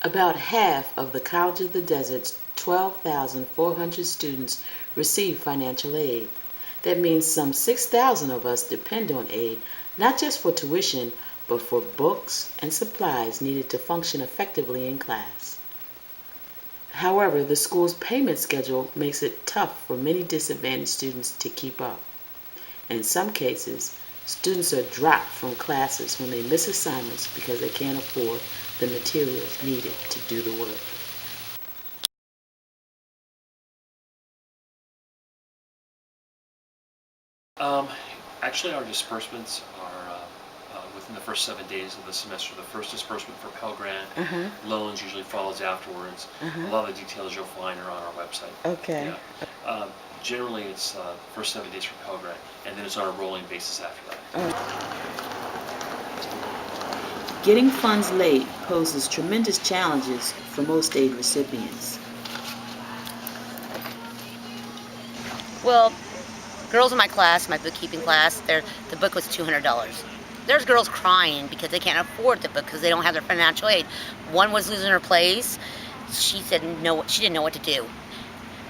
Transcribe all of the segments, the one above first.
About half of the College of the Desert's 12,400 students receive financial aid. That means some 6,000 of us depend on aid, not just for tuition, but for books and supplies needed to function effectively in class. However, the school's payment schedule makes it tough for many disadvantaged students to keep up. In some cases, students are dropped from classes when they miss assignments because they can't afford the materials needed to do the work. Um, Actually, our disbursements are within the first 7 days of the semester. The first disbursement for Pell Grant, loans usually follows afterwards. A lot of the details you'll find are on our website. Okay. Yeah. Generally, it's first 7 days for Pell Grant, and then it's on a rolling basis after that. Getting funds late poses tremendous challenges for most aid recipients. Well, girls in my class, my bookkeeping class, the book was $200. There's girls crying because they can't afford the book because they don't have their financial aid. One was losing her place. She said no, she didn't know what to do.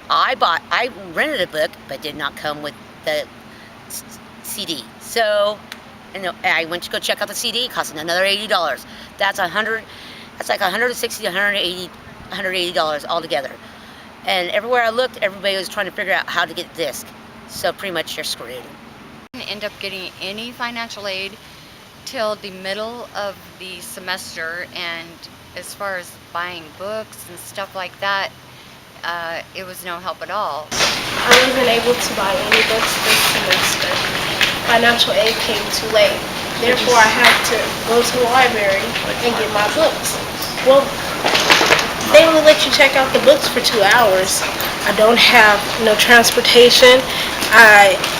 I rented a book, but did not come with the CD. So, and I went to go check out the CD. It cost another $80. That's like $160 to $180 altogether. And everywhere I looked, everybody was trying to figure out how to get disc. So pretty much you're screwed. I didn't end up getting any financial aid till the middle of the semester, and as far as buying books and stuff like that, it was no help at all. I wasn't able to buy any books this semester. Financial aid came too late. Therefore, I had to go to the library and get my books. Well, they only let you check out the books for 2 hours. I don't have no transportation,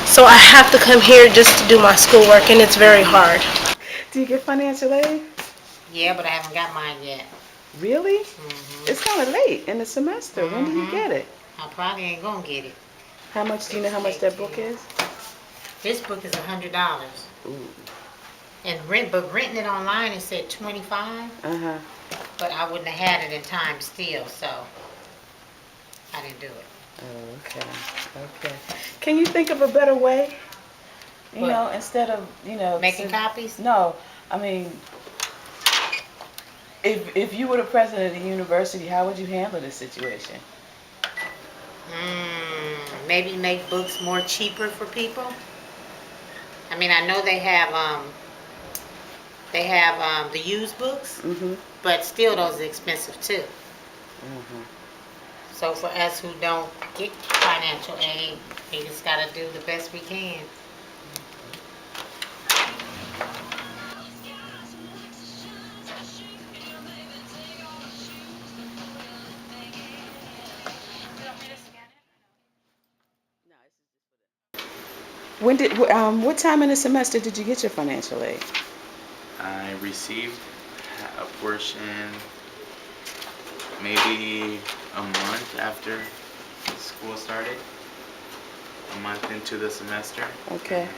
so I have to come here just to do my schoolwork, and it's very hard. Do you get financial aid? Yeah, but I haven't got mine yet. Really? It's kind of late in the semester. When do you get it? I probably ain't gonna get it. How much, do you know how much that book is? This book is $100. Ooh. And renting it online, it said $25. But I wouldn't have had it in time still, so I didn't do it. Oh, okay. Can you think of a better way? You What? know, instead of, Making copies? No, I mean, if you were the president of the university, how would you handle this situation? Maybe make books more cheaper for people. I mean, I know they have the used books, but still those are expensive too. So for us who don't get financial aid, we just gotta do the best we can. What time in the semester did you get your financial aid? I received a portion maybe a month after school started, a month into the semester. Okay. And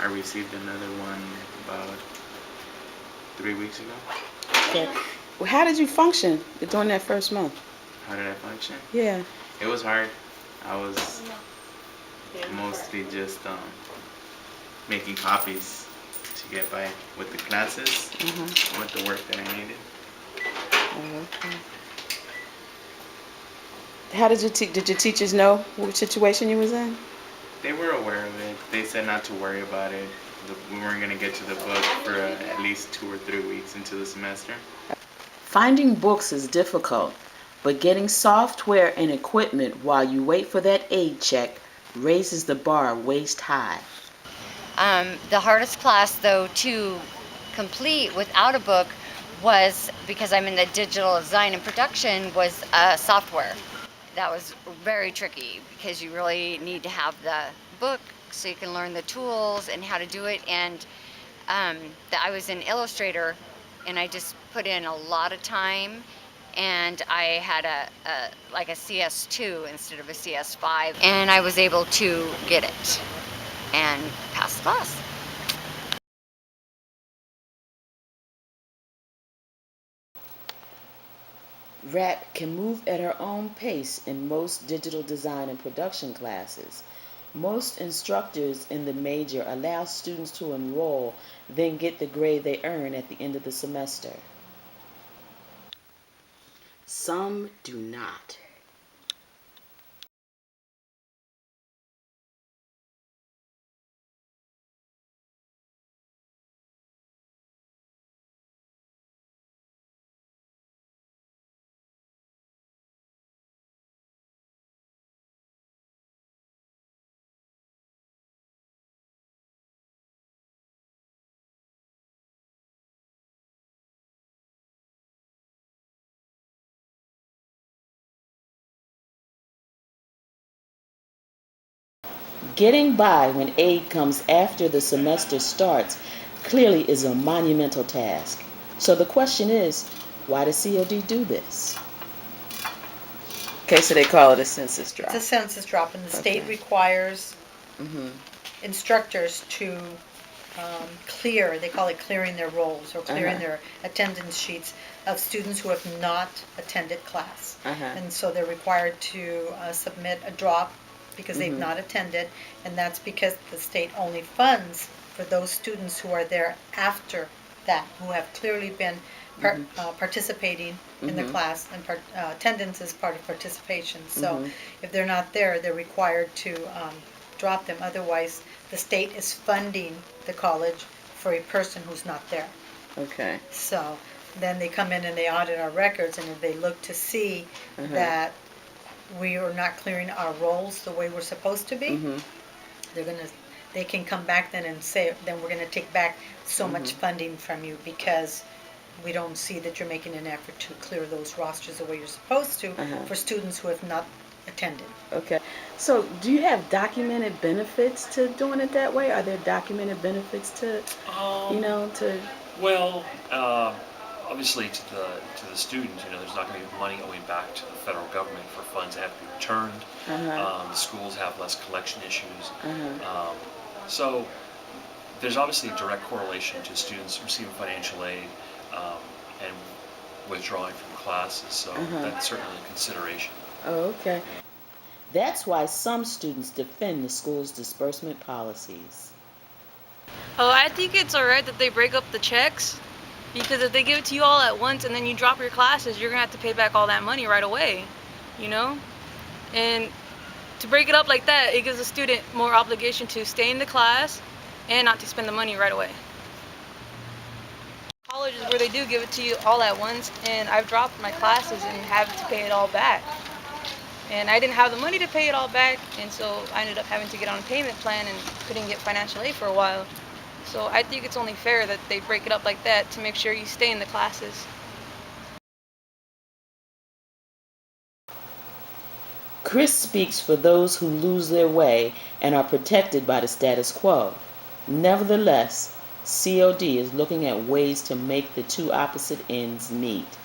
I received another one about 3 weeks ago. Okay. Well, how did you function during that first month? How did I function? Yeah. It was hard. I was mostly just making copies to get by with the classes, with the work that I needed. Okay. How did your teachers know what situation you was in? They were aware of it. They said not to worry about it. We weren't going to get to the book for at least 2 or 3 weeks into the semester. Finding books is difficult, but getting software and equipment while you wait for that aid check raises the bar waist high. The hardest class, though, to complete without a book was, because I'm in the digital design and production, was software. That was very tricky because you really need to have the book so you can learn the tools and how to do it. And I was in Illustrator, and I just put in a lot of time, and I had like a CS2 instead of a CS5, and I was able to get it and pass the class. Rat can move at her own pace in most digital design and production classes. Most instructors in the major allow students to enroll, then get the grade they earn at the end of the semester. Some do not. Getting by when aid comes after the semester starts clearly is a monumental task. So the question is, why does COD do this? Okay, so they call it a census drop. It's a census drop, and the state requires instructors to clear, they call it clearing their rolls or clearing their attendance sheets of students who have not attended class. And so they're required to submit a drop because they've not attended, and that's because the state only funds for those students who are there after that, who have clearly been participating in the class, and attendance is part of participation. So if they're not there, they're required to drop them. Otherwise, the state is funding the college for a person who's not there. Okay. So then they come in and they audit our records, and if they look to see that we are not clearing our rolls the way we're supposed to be, they can come back then and say, then we're gonna take back so much funding from you because we don't see that you're making an effort to clear those rosters the way you're supposed to for students who have not attended. Okay. So do you have documented benefits to doing it that way? Are there documented benefits to, Well, obviously to the student, there's not going to be money going back to the federal government for funds that have to be returned. The schools have less collection issues. So there's obviously a direct correlation to students receiving financial aid and withdrawing from classes. So that's certainly a consideration. Oh, okay. That's why some students defend the school's disbursement policies. Oh, I think it's alright that they break up the checks, because if they give it to you all at once and then you drop your classes, you're gonna have to pay back all that money right away, And to break it up like that, it gives the student more obligation to stay in the class and not to spend the money right away. Colleges where they do give it to you all at once, and I've dropped my classes and had to pay it all back. And I didn't have the money to pay it all back, and so I ended up having to get on a payment plan and couldn't get financial aid for a while. So I think it's only fair that they break it up like that to make sure you stay in the classes. Chris speaks for those who lose their way and are protected by the status quo. Nevertheless, COD is looking at ways to make the two opposite ends meet.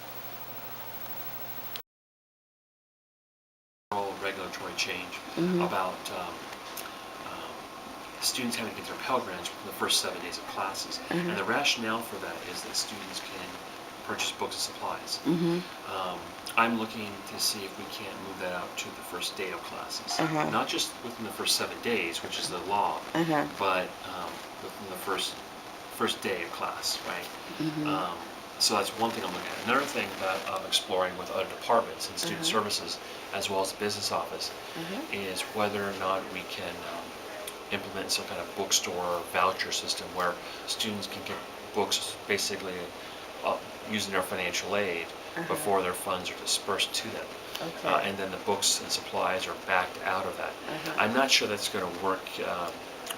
Regulatory change about students having to get their Pell Grants within the first 7 days of classes. And the rationale for that is that students can purchase books and supplies. I'm looking to see if we can't move that out to the first day of classes. Not just within the first 7 days, which is the law, but within the first day of class, right? So that's one thing I'm looking at. Another thing that I'm exploring with other departments and student services, as well as the business office, is whether or not we can implement some kind of bookstore voucher system where students can get books basically using their financial aid before their funds are dispersed to them. And then the books and supplies are backed out of that. I'm not sure that's going to work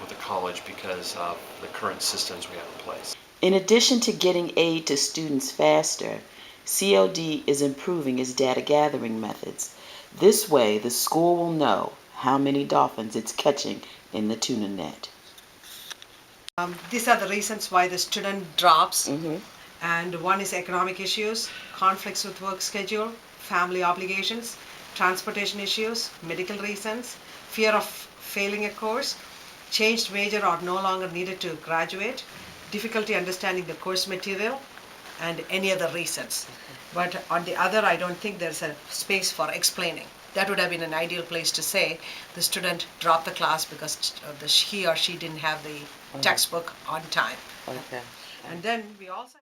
with the college because of the current systems we have in place. In addition to getting aid to students faster, COD is improving its data gathering methods. This way, the school will know how many dolphins it's catching in the tuna net. These are the reasons why the student drops. And one is economic issues, conflicts with work schedule, family obligations, transportation issues, medical reasons, fear of failing a course, changed major or no longer needed to graduate, difficulty understanding the course material, and any other reasons. But on the other, I don't think there's a space for explaining. That would have been an ideal place to say the student dropped the class because he or she didn't have the textbook on time. Okay. And then we also